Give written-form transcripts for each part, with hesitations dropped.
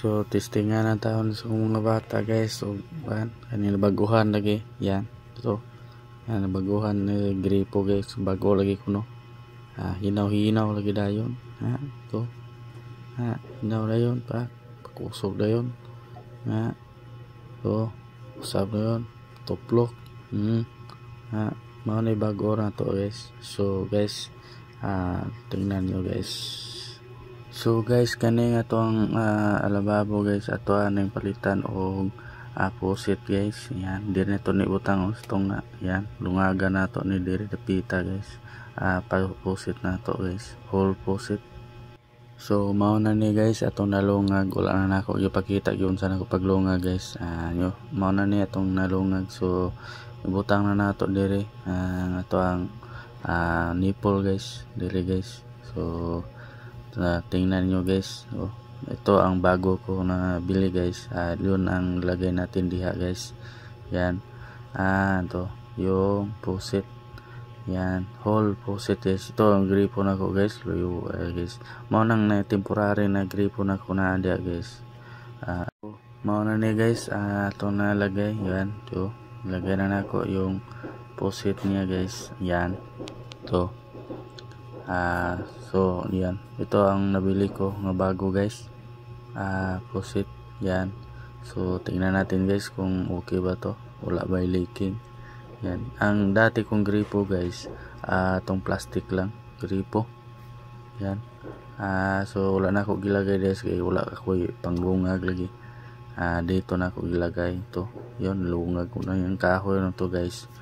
So testingan na taon sa mga bata guys. So kanina baguhan lagi yan. So yan baguhan ni gripo guys, bago lagi kuno. Hinaw lagi dayon. To hinaw dayon pa pakusog dayon. So usab dayon tuplok. Mao na bago na to guys. So guys, tingnan nyo guys. So guys, kani nga tong alababo guys, ato aning palitan og faucet guys. Yan, diri na to ni butang tong yan, lungaga na to ni diri dapita guys. Faucet na to guys, whole faucet. So mao na ni guys atong nalungag, wala na nako gipakita gyud sa nako paglungag guys. Mao na ni atong nalungag. So ibutang na nato diri ato ang nipple guys, diri guys. So tingnan nyo guys. Ito ang bago ko na bili guys. Yun ang lagay natin diha guys. Yan. Ito yung faucet. Yan, whole faucet guys. Ito ang gripo na ko guys. Luyo guys. Mao nang na temporary na gripo na ko na diha guys. Mao na ni guys. Ito na lagay. Yan. Ito. Lagay na nako yung faucet niya guys. Yan. Ito. So yan, ito ang nabili ko nga bago guys, faucet. Yan. So tingnan natin guys kung okay ba to, wala ba leaking. Yan, ang dati kong gripo guys, tong plastic lang gripo. Yan. So wala na ako gilagay guys, kaya wala ako panglungag lagi. Dito na ako gilagay ito. Yon, lungag ko na yung kahoy na to guys.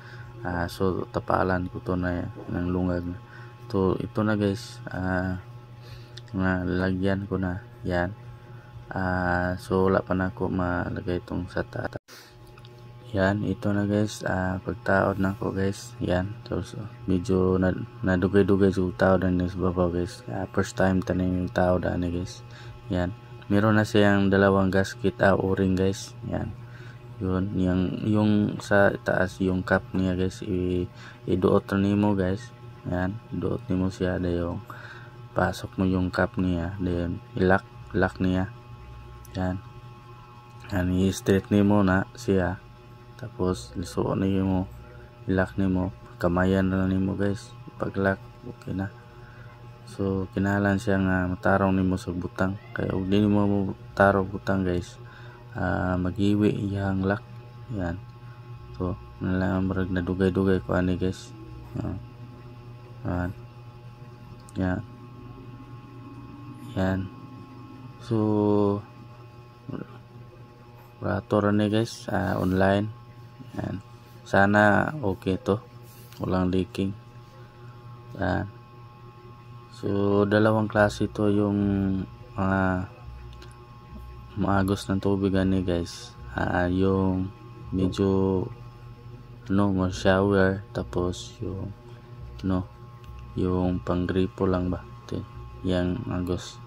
So tapalan ko to na ng lungag. So ito na guys, lagyan ko na yan. So wala pa na ako malagay itong sa taas. Yan, ito na guys. Pagtaod na ako guys. Yan, so medyo nadugay-dugay sa taod na sa babaw guys. First time tanim yung taod na guys. Yan, meron na siyang dalawang gasket o-ring guys. Yan, yun, yung sa taas yung cap niya guys, iduot na nimo guys. Yan, duot nimo siya, dayong pasok mo yung cap niya, then lock niya. Yan, i-straight nimo na siya, tapos lisuon nimo, i-lock nimo, kamayan na nimo guys. Pag-lock, okay na. So kinahanglan siya nga matarong nimo sa butang, kaya ug di nimo tarong butang guys, magiwi iyang lock. Yan, so nalang marag na dugay-dugay ko ani guys. Yan. So operator ni guys, online. Yan, sana okay to, walang leaking. Yan. So dalawang klase to, yung maagos ng tubig ani guys. Yung medyo mo shower, tapos yung panggripo lang ba, yang agos.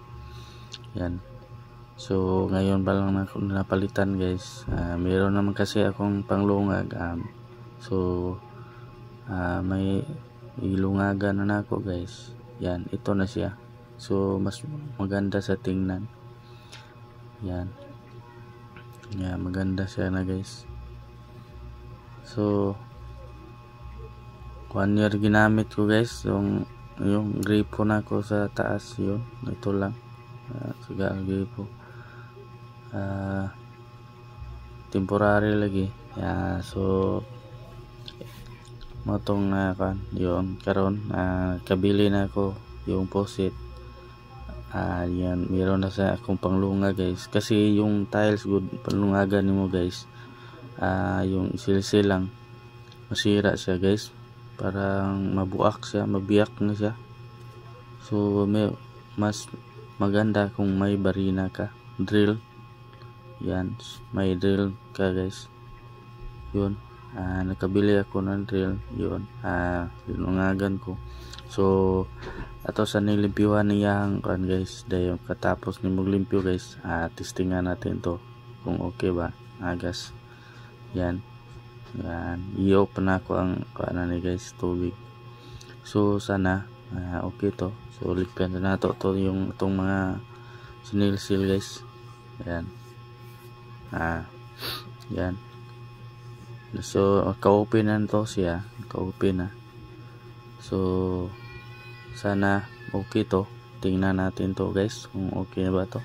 Yan. So ngayon pa lang napalitan guys. Meron naman kasi akong panglungag. So may ilungagan na ako guys. Yan, ito na siya. So mas maganda sa tingnan. Yan. Yan, maganda siya na guys. So 1 year ginamit ko guys, yung gripo na ko sa taas. Yun, ito lang. Siga gripo, temporary lagi. So matong yun karon, kabili na ko yung faucet. Yan, meron na sa akong panglunga guys, kasi yung tiles good panlungagan nimo guys. Yung silsil lang masira siya guys, parang mabuak siya, mabiyak na siya. So mas maganda kung may barina ka, drill. Yan, may drill ka guys. Yun, nakabili ako ng drill. Yun, linungagan ko. So ato sa nilimpyuhan niyang guys, dayon katapos ni maglimpyo guys, testingan natin to kung okay ba, agas. Yan, i-open na ako ang ni guys, tubig. So sana okay to. So likan na to yung itong mga sinilsil guys. Yan. Yan. So ka-open na to siya, ka-open na. So sana okay to. Tingnan natin to guys kung okay na ba to.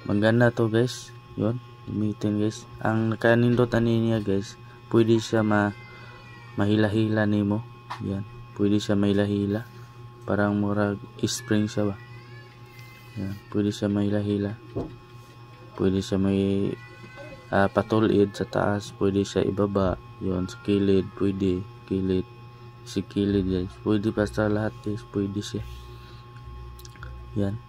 Maganda to guys. Yun, gamitin guys. Ang nakanindotan niya guys, pwede siya mahila-hila nimo. Yan, pwede siya mahila-hila. Parang murag spring siya ba. Yan, pwede siya mahila-hila. Pwede siya may patulid sa taas, pwede siya ibaba. Yun, sa kilid, pwede. Kilid. Si kilid guys. Pwede basta lahat guys, pwede siya. Yan.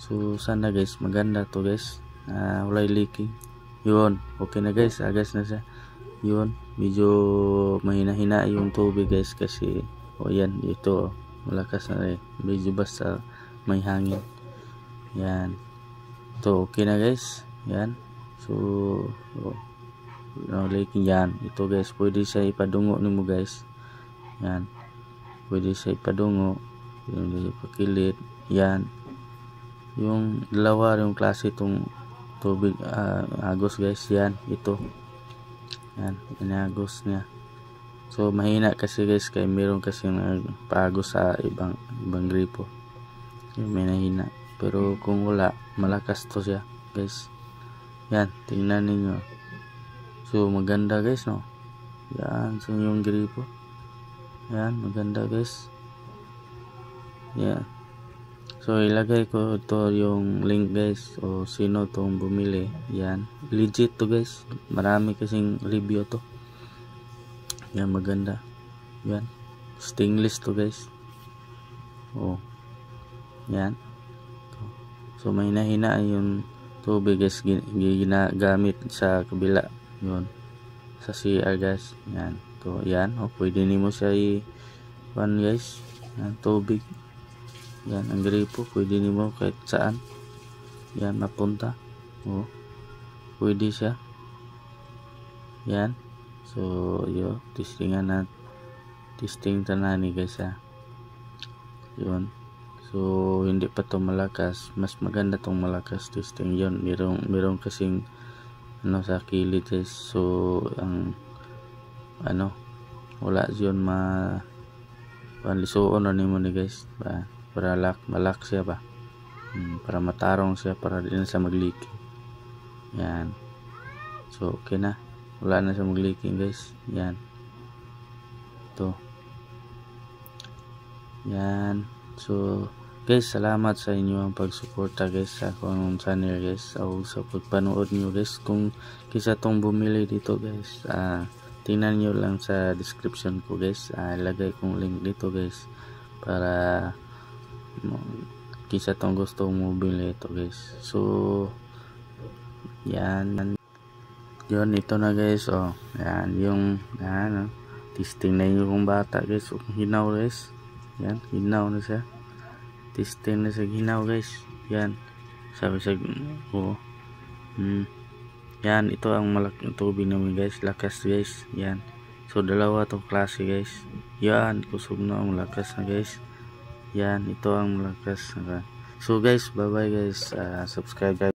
So sana guys, maganda to guys. Wala leaking. Yun, okay na guys. Agas na siya. Yun, medyo mahina-hina yung tubig guys kasi yan, ito malakas na rin. Medyo basta may hangin. Yan. Ito okay na guys. Yan. So no leaking yan. Ito guys, pwede siya ipadungo nimo guys. Yan. Pwede siya ipadungo. Yung ipakilit. Yan. Yung dalawa yung klase itong tubig agos guys. Yan. Ito. Yan. Inagos niya. So mahina kasi guys kaya meron kasi nagpagos sa ibang gripo. Yung may nahina. Pero kung wala, malakas to siya guys. Yan, tingnan ninyo. So maganda guys, no? Yan, sa yung gripo. Yan, maganda guys. Yan. So ilagay ko ito yung link guys, o sino tong bumili. Yan, legit to guys. Marami kasing review to. Yan, maganda. Yan, stainless to guys. Oh. Yan. So may nahina yung tubig guys, ginagamit sa kabila. Yun, sa CR guys. Yan. So yan, pwede nimo siya i-pan guys. Yan, tubig. Yan, ang gripo pwede nimo kahit saan. Yan, mapunta. Pwede siya. Yan. So yo, testingan na. Testing tanani guys ha. Yun. So hindi pa to malakas, mas maganda tong malakas testing. Yun, merong kasing sa kilid guys. So ang wala yun panlisuon na nimo ni guys para malak siya ba, para matarong siya, para din sa mag-leaking. Yan. So okay na, wala na siya mag-leaking guys. Yan, to yan. So guys, salamat sa inyo ang pagsuporta guys sa akong channel guys, o sa pagpanood nyo guys. Kung kisa tong bumili dito guys, tingnan nyo lang sa description ko guys. Ilagay kong link dito guys para kisa tong gusto mo bumili ito guys. So yan. Yun, ito na guys. Yan yung testing na yung bata guys. Hinaw guys. Yan, hinaw na siya. Testing na sa ginaw guys. Yan, sabi sa yan, ito ang malaking tubig namin guys, lakas guys. Yan, so dalawa tong klase guys. Yan, kusog na ang lakas na guys. Yan, ito ang malakas. So guys, bye bye guys. Subscribe guys.